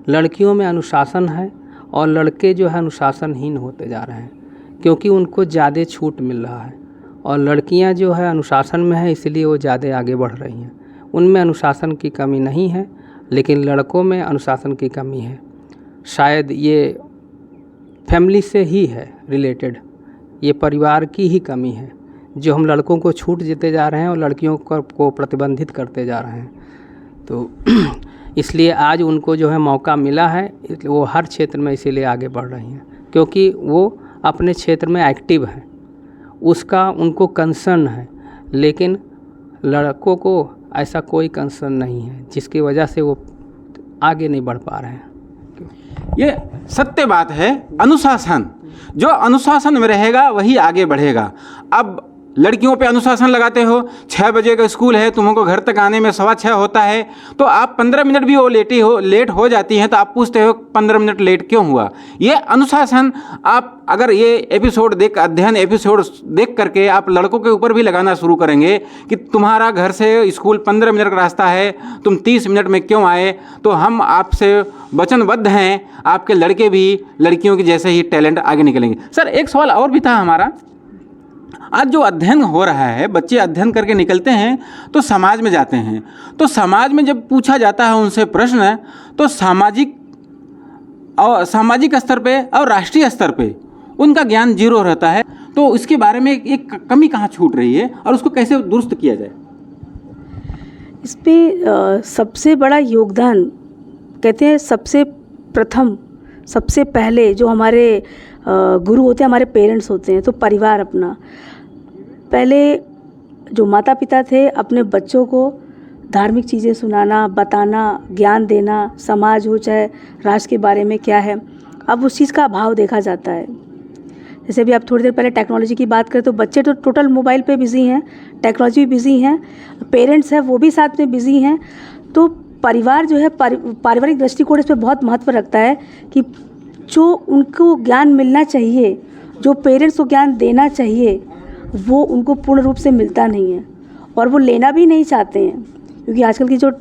लड़कियों में अनुशासन है और लड़के जो है अनुशासनहीन होते जा रहे हैं क्योंकि उनको ज़्यादा छूट मिल रहा है, और लड़कियां जो है अनुशासन में है इसलिए वो ज़्यादा आगे बढ़ रही हैं। उनमें अनुशासन की कमी नहीं है, लेकिन लड़कों में अनुशासन की कमी है। शायद ये फैमिली से ही है रिलेटेड, ये परिवार की ही कमी है जो हम लड़कों को छूट देते जा रहे हैं और लड़कियों को प्रतिबंधित करते जा रहे हैं। तो इसलिए आज उनको जो है मौका मिला है, वो हर क्षेत्र में इसीलिए आगे बढ़ रही हैं क्योंकि वो अपने क्षेत्र में एक्टिव हैं, उसका उनको कंसर्न है। लेकिन लड़कों को ऐसा कोई कंसर्न नहीं है, जिसकी वजह से वो आगे नहीं बढ़ पा रहे हैं। ये सत्य बात है। अनुशासन, जो अनुशासन में रहेगा वही आगे बढ़ेगा। अब लड़कियों पे अनुशासन लगाते हो, 6 बजे का स्कूल है, तुमको घर तक आने में 6:15 होता है, तो आप 15 मिनट भी वो लेट हो जाती हैं तो आप पूछते हो 15 मिनट लेट क्यों हुआ। ये अनुशासन आप अगर ये अध्ययन एपिसोड देख करके आप लड़कों के ऊपर भी लगाना शुरू करेंगे कि तुम्हारा घर से स्कूल 15 मिनट का रास्ता है, तुम 30 मिनट में क्यों आए, तो हम आपसे वचनबद्ध हैं, आपके लड़के भी लड़कियों के जैसे ही टैलेंट आगे निकलेंगे। सर एक सवाल और भी था हमारा, आज जो अध्ययन हो रहा है, बच्चे अध्ययन करके निकलते हैं तो समाज में जाते हैं, तो समाज में जब पूछा जाता है उनसे प्रश्न, तो सामाजिक स्तर पे और राष्ट्रीय स्तर पे उनका ज्ञान जीरो रहता है। तो इसके बारे में एक कमी कहाँ छूट रही है और उसको कैसे दुरुस्त किया जाए? इस पे सबसे बड़ा योगदान, कहते हैं सबसे प्रथम, सबसे पहले जो हमारे गुरु होते हैं, हमारे पेरेंट्स होते हैं, तो परिवार अपना। पहले जो माता पिता थे अपने बच्चों को धार्मिक चीज़ें सुनाना, बताना, ज्ञान देना, समाज हो चाहे राष्ट्र के बारे में क्या है, अब उस चीज़ का अभाव देखा जाता है। जैसे अभी आप थोड़ी देर पहले टेक्नोलॉजी की बात करें तो बच्चे तो टोटल मोबाइल पे बिज़ी हैं, टेक्नोलॉजी भी बिज़ी हैं, पेरेंट्स हैं वो भी साथ में बिज़ी हैं। तो परिवार जो है पारिवारिक दृष्टिकोण इस पर बहुत महत्व रखता है कि जो उनको ज्ञान मिलना चाहिए, जो पेरेंट्स को ज्ञान देना चाहिए, वो उनको पूर्ण रूप से मिलता नहीं है और वो लेना भी नहीं चाहते हैं, क्योंकि आजकल की जो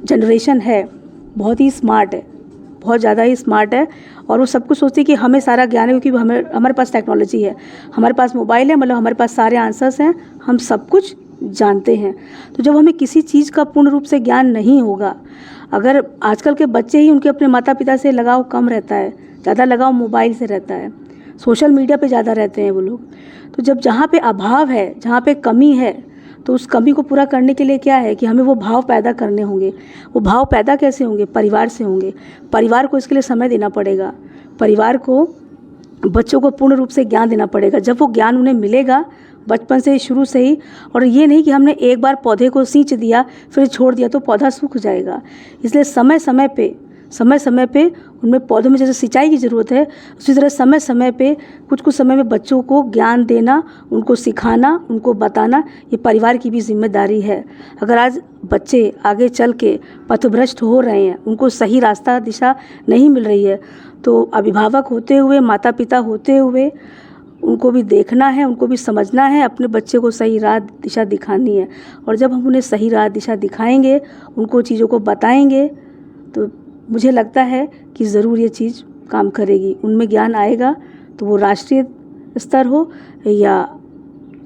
जनरेशन है बहुत ही स्मार्ट है, बहुत ज़्यादा ही स्मार्ट है, और वो सब कुछ सोचती है कि हमें सारा ज्ञान है, क्योंकि हमारे पास टेक्नोलॉजी है, हमारे पास मोबाइल है, मतलब हमारे पास सारे आंसर्स हैं, हम सब कुछ जानते हैं। तो जब हमें किसी चीज़ का पूर्ण रूप से ज्ञान नहीं होगा, अगर आजकल के बच्चे ही, उनके अपने माता पिता से लगाव कम रहता है, ज़्यादा लगाव मोबाइल से रहता है, सोशल मीडिया पे ज़्यादा रहते हैं वो लोग। तो जब जहाँ पे अभाव है, जहाँ पे कमी है, तो उस कमी को पूरा करने के लिए क्या है कि हमें वो भाव पैदा करने होंगे। वो भाव पैदा कैसे होंगे? परिवार से होंगे। परिवार को इसके लिए समय देना पड़ेगा, परिवार को बच्चों को पूर्ण रूप से ज्ञान देना पड़ेगा। जब वो ज्ञान उन्हें मिलेगा बचपन से, शुरू से ही, और ये नहीं कि हमने एक बार पौधे को सींच दिया फिर छोड़ दिया तो पौधा सूख जाएगा। इसलिए समय समय पे उनमें पौधों में जैसे सिंचाई की ज़रूरत है, उसी तरह समय समय पे कुछ समय में बच्चों को ज्ञान देना, उनको सिखाना, उनको बताना, ये परिवार की भी जिम्मेदारी है। अगर आज बच्चे आगे चल के पथभ्रष्ट हो रहे हैं, उनको सही रास्ता दिशा नहीं मिल रही है, तो अभिभावक होते हुए, माता पिता होते हुए उनको भी देखना है, उनको भी समझना है, अपने बच्चे को सही राह दिशा दिखानी है। और जब हम उन्हें सही राह दिशा दिखाएंगे, उनको चीज़ों को बताएंगे, तो मुझे लगता है कि ज़रूर ये चीज़ काम करेगी। उनमें ज्ञान आएगा तो वो राष्ट्रीय स्तर हो या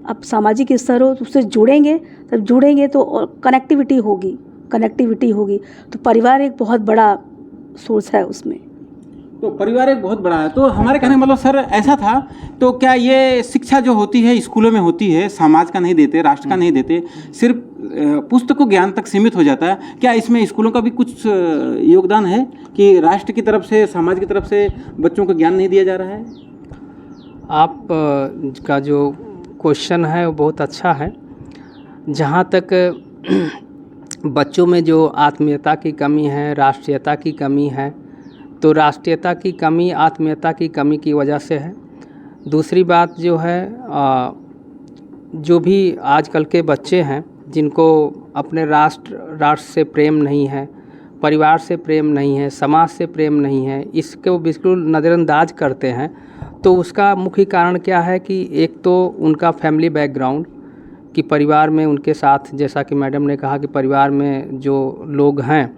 आप सामाजिक स्तर हो तो उससे जुड़ेंगे, तब जुड़ेंगे तो कनेक्टिविटी होगी तो परिवार एक बहुत बड़ा सोर्स है उसमें। तो परिवार एक बहुत बड़ा है। तो हमारे कहने का मतलब सर ऐसा था, तो क्या ये शिक्षा जो होती है स्कूलों में होती है, समाज का नहीं देते, राष्ट्र का नहीं देते, सिर्फ पुस्तक ज्ञान तक सीमित हो जाता है, क्या इसमें स्कूलों का भी कुछ योगदान है कि राष्ट्र की तरफ से, समाज की तरफ से बच्चों को ज्ञान नहीं दिया जा रहा है? आप का जो क्वेश्चन है वो बहुत अच्छा है। जहाँ तक बच्चों में जो आत्मीयता की कमी है, राष्ट्रीयता की कमी है, तो राष्ट्रीयता की कमी आत्मीयता की कमी की वजह से है। दूसरी बात जो है, जो भी आजकल के बच्चे हैं जिनको अपने राष्ट्र से प्रेम नहीं है, परिवार से प्रेम नहीं है, समाज से प्रेम नहीं है, इसको बिल्कुल नज़रअंदाज करते हैं। तो उसका मुख्य कारण क्या है कि एक तो उनका फैमिली बैकग्राउंड, कि परिवार में उनके साथ, जैसा कि मैडम ने कहा कि परिवार में जो लोग हैं,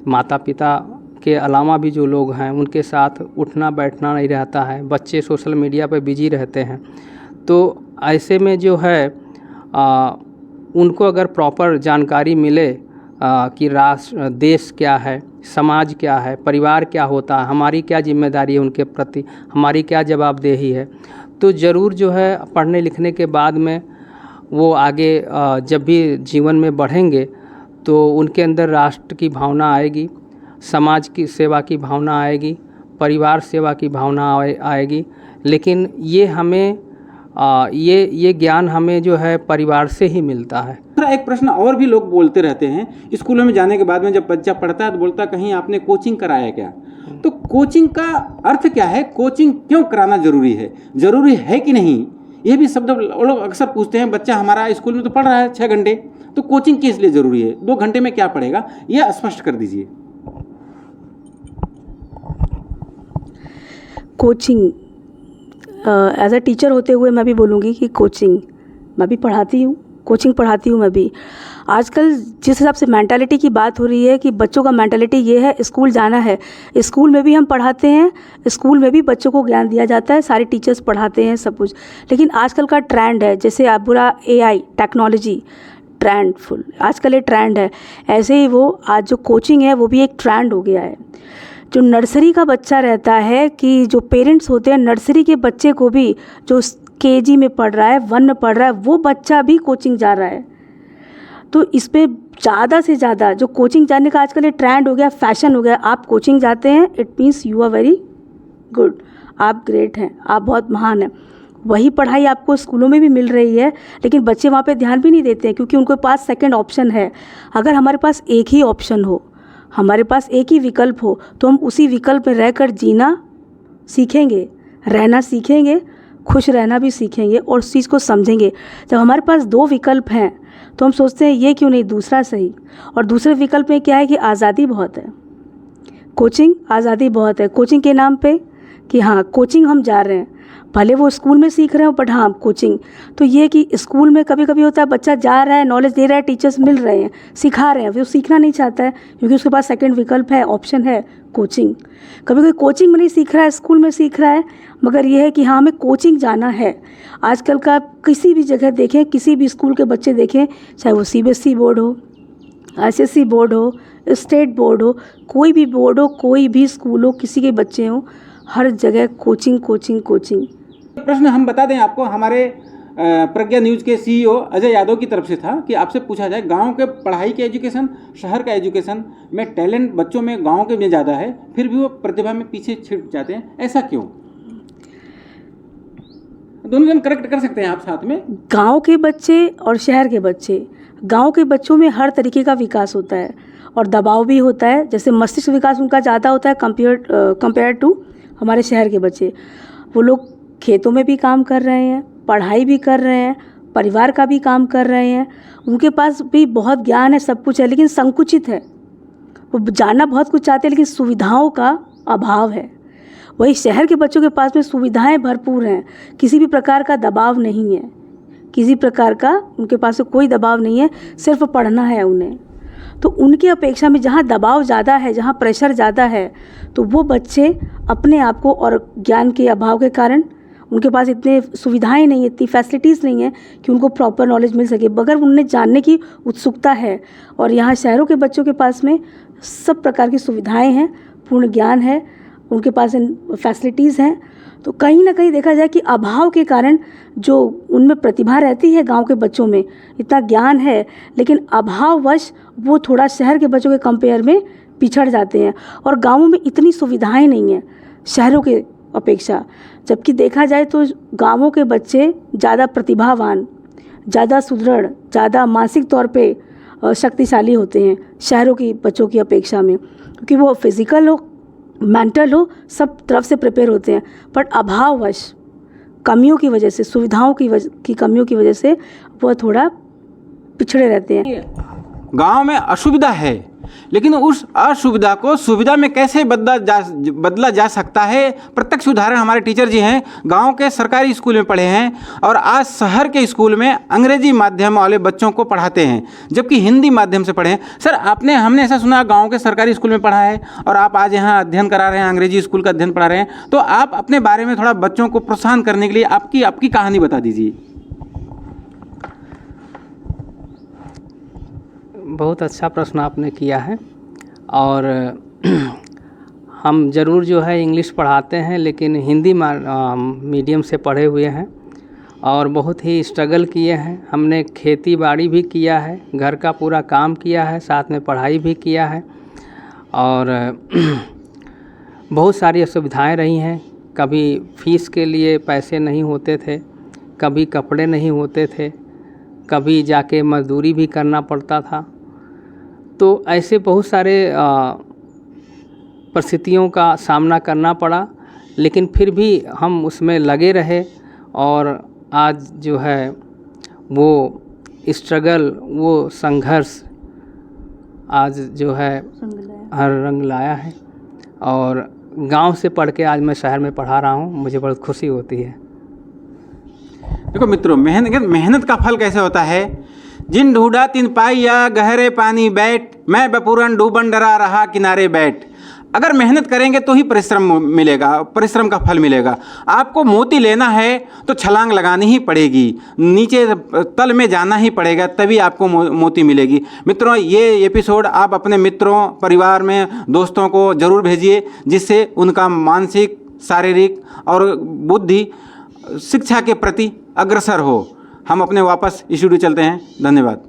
माता पिता के अलावा भी जो लोग हैं उनके साथ उठना बैठना नहीं रहता है, बच्चे सोशल मीडिया पर बिजी रहते हैं। तो ऐसे में जो है उनको अगर प्रॉपर जानकारी मिले कि राष्ट्र, देश क्या है, समाज क्या है, परिवार क्या होता है, हमारी क्या जिम्मेदारी है उनके प्रति, हमारी क्या जवाबदेही है, तो ज़रूर जो है पढ़ने लिखने के बाद में वो आगे जब भी जीवन में बढ़ेंगे तो उनके अंदर राष्ट्र की भावना आएगी, समाज की सेवा की भावना आएगी, परिवार सेवा की भावना आएगी। लेकिन ये हमें ये ज्ञान हमें जो है परिवार से ही मिलता है। एक प्रश्न और भी लोग बोलते रहते हैं, स्कूलों में जाने के बाद में जब बच्चा पढ़ता है तो बोलता है कहीं आपने कोचिंग कराया क्या? तो कोचिंग का अर्थ क्या है? कोचिंग क्यों कराना जरूरी है कि नहीं? ये भी शब्द लोग अक्सर पूछते हैं। बच्चा हमारा स्कूल में तो पढ़ रहा है 6 घंटे, तो कोचिंग किस लिए ज़रूरी है? 2 घंटे में क्या पढ़ेगा? यह स्पष्ट कर दीजिए। कोचिंग एज अ टीचर होते हुए मैं भी बोलूँगी कि कोचिंग मैं भी पढ़ाती हूँ, कोचिंग पढ़ाती हूँ मैं भी। आजकल जिस हिसाब से मेंटालिटी की बात हो रही है कि बच्चों का मेंटालिटी ये है स्कूल जाना है, स्कूल में भी हम पढ़ाते हैं, स्कूल में भी बच्चों को ज्ञान दिया जाता है, सारे टीचर्स पढ़ाते हैं सब कुछ। लेकिन आजकल का ट्रेंड है, जैसे आप बोला AI टेक्नोलॉजी ट्रेंडफुल, आजकल ये ट्रेंड है, ऐसे ही वो आज जो कोचिंग है वो भी एक ट्रेंड हो गया है। जो नर्सरी का बच्चा रहता है कि जो पेरेंट्स होते हैं, नर्सरी के बच्चे को भी जो KG में पढ़ रहा है, 1 में पढ़ रहा है, वो बच्चा भी कोचिंग जा रहा है। तो इस पर ज़्यादा से ज़्यादा जो कोचिंग जाने का आजकल ये ट्रेंड हो गया, फैशन हो गया। आप कोचिंग जाते हैं it means you are very good, आप ग्रेट हैं, आप बहुत महान हैं। वही पढ़ाई आपको स्कूलों में भी मिल रही है, लेकिन बच्चे वहाँ पे ध्यान भी नहीं देते हैं क्योंकि उनके पास सेकंड ऑप्शन है। अगर हमारे पास एक ही ऑप्शन हो, हमारे पास एक ही विकल्प हो, तो हम उसी विकल्प में रहकर जीना सीखेंगे, रहना सीखेंगे, खुश रहना भी सीखेंगे और उस चीज़ को समझेंगे। जब हमारे पास 2 विकल्प हैं तो हम सोचते हैं ये क्यों नहीं दूसरा सही। और दूसरे विकल्प में क्या है कि आज़ादी बहुत है, कोचिंग आज़ादी बहुत है। कोचिंग के नाम पे कि हाँ कोचिंग हम जा रहे हैं, भले वो स्कूल में सीख रहे हो बट हाँ कोचिंग। तो ये कि स्कूल में कभी कभी होता है बच्चा जा रहा है, नॉलेज दे रहा है, टीचर्स मिल रहे हैं, सिखा रहे हैं, वो सीखना नहीं चाहता है क्योंकि उसके पास सेकंड विकल्प है, ऑप्शन है कोचिंग। कभी कभी कोचिंग में नहीं सीख रहा है, स्कूल में सीख रहा है, मगर ये है कि हाँ हमें कोचिंग जाना है। आजकल का किसी भी जगह देखें, किसी भी स्कूल के बच्चे देखें, चाहे वो CBSE बोर्ड हो, SSC बोर्ड हो, स्टेट बोर्ड हो, कोई भी बोर्ड हो, कोई भी स्कूल हो, किसी के बच्चे हों, हर जगह कोचिंग कोचिंग कोचिंग। प्रश्न हम बता दें आपको, हमारे प्रज्ञा न्यूज़ के CEO अजय यादव की तरफ से था कि आपसे पूछा जाए गांव के पढ़ाई के एजुकेशन, शहर का एजुकेशन में टैलेंट बच्चों में गांव के में ज़्यादा है, फिर भी वो प्रतिभा में पीछे छिप जाते हैं, ऐसा क्यों? दोनों जन करेक्ट कर सकते हैं आप साथ में। गांव के बच्चे और शहर के बच्चे, गांव के बच्चों में हर तरीके का विकास होता है और दबाव भी होता है। जैसे मस्तिष्क विकास उनका ज़्यादा होता है कंपेयर टू हमारे शहर के बच्चे। वो लोग खेतों में भी काम कर रहे हैं, पढ़ाई भी कर रहे हैं, परिवार का भी काम कर रहे हैं, उनके पास भी बहुत ज्ञान है, सब कुछ है, लेकिन संकुचित है। वो जानना बहुत कुछ चाहते हैं लेकिन सुविधाओं का अभाव है। वही शहर के बच्चों के पास में सुविधाएं भरपूर हैं, किसी भी प्रकार का दबाव नहीं है, किसी प्रकार का उनके पास कोई दबाव नहीं है, सिर्फ पढ़ना है उन्हें। तो उनकी अपेक्षा में जहाँ दबाव ज़्यादा है, जहाँ प्रेशर ज़्यादा है, तो वो बच्चे अपने आप को और ज्ञान के अभाव के कारण उनके पास इतने सुविधाएं नहीं, इतनी फैसिलिटीज़ नहीं है कि उनको प्रॉपर नॉलेज मिल सके। मगर उन्हें जानने की उत्सुकता है और यहाँ शहरों के बच्चों के पास में सब प्रकार की सुविधाएं हैं, पूर्ण ज्ञान है, उनके पास फैसिलिटीज़ हैं। तो कहीं ना कहीं देखा जाए कि अभाव के कारण जो उनमें प्रतिभा रहती है, गांव के बच्चों में इतना ज्ञान है, लेकिन अभाववश वो थोड़ा शहर के बच्चों के कंपेयर में पिछड़ जाते हैं। और गांवों में इतनी सुविधाएं नहीं हैं शहरों के अपेक्षा, जबकि देखा जाए तो गांवों के बच्चे ज़्यादा प्रतिभावान, ज़्यादा सुदृढ़, ज़्यादा मानसिक तौर पे शक्तिशाली होते हैं शहरों की बच्चों की अपेक्षा में, क्योंकि वो फिज़िकल हो, मेंटल हो, सब तरफ से प्रिपेयर होते हैं। पर अभाववश कमियों की वजह से, सुविधाओं की कमियों की वजह से वो थोड़ा पिछड़े रहते हैं। गांव में असुविधा है, लेकिन उस असुविधा को सुविधा में कैसे बदला जा सकता है, प्रत्यक्ष उदाहरण हमारे टीचर जी हैं। गांव के सरकारी स्कूल में पढ़े हैं और आज शहर के स्कूल में अंग्रेजी माध्यम वाले बच्चों को पढ़ाते हैं, जबकि हिंदी माध्यम से पढ़े हैं। सर, हमने ऐसा सुना गांव के सरकारी स्कूल में पढ़ा है और आप आज यहाँ अध्ययन करा रहे हैं, अंग्रेजी स्कूल का अध्ययन पढ़ा रहे हैं, तो आप अपने बारे में थोड़ा बच्चों को प्रोत्साहन करने के लिए आपकी कहानी बता दीजिए। बहुत अच्छा प्रश्न आपने किया है। और हम ज़रूर जो है इंग्लिश पढ़ाते हैं, लेकिन हिंदी मीडियम से पढ़े हुए हैं और बहुत ही स्ट्रगल किए हैं। हमने खेती बाड़ी भी किया है, घर का पूरा काम किया है, साथ में पढ़ाई भी किया है और बहुत सारी असुविधाएं रही हैं। कभी फीस के लिए पैसे नहीं होते थे, कभी कपड़े नहीं होते थे, कभी जाके मजदूरी भी करना पड़ता था। तो ऐसे बहुत सारे परिस्थितियों का सामना करना पड़ा, लेकिन फिर भी हम उसमें लगे रहे और आज जो है वो स्ट्रगल, वो संघर्ष आज जो है हर रंग लाया है। और गांव से पढ़ के आज मैं शहर में पढ़ा रहा हूं, मुझे बहुत खुशी होती है। देखो मित्रों, मेहनत का फल कैसे होता है। जिन ढूंढा तिन पाइया, गहरे पानी बैठ, मैं बपूरन डूबन डरा रहा किनारे बैठ। अगर मेहनत करेंगे तो ही परिश्रम मिलेगा, परिश्रम का फल मिलेगा। आपको मोती लेना है तो छलांग लगानी ही पड़ेगी, नीचे तल में जाना ही पड़ेगा, तभी आपको मोती मिलेगी। मित्रों, ये एपिसोड आप अपने मित्रों, परिवार में, दोस्तों को ज़रूर भेजिए, जिससे उनका मानसिक, शारीरिक और बुद्धि शिक्षा के प्रति अग्रसर हो। हम अपने वापस स्टूडियो चलते हैं। धन्यवाद।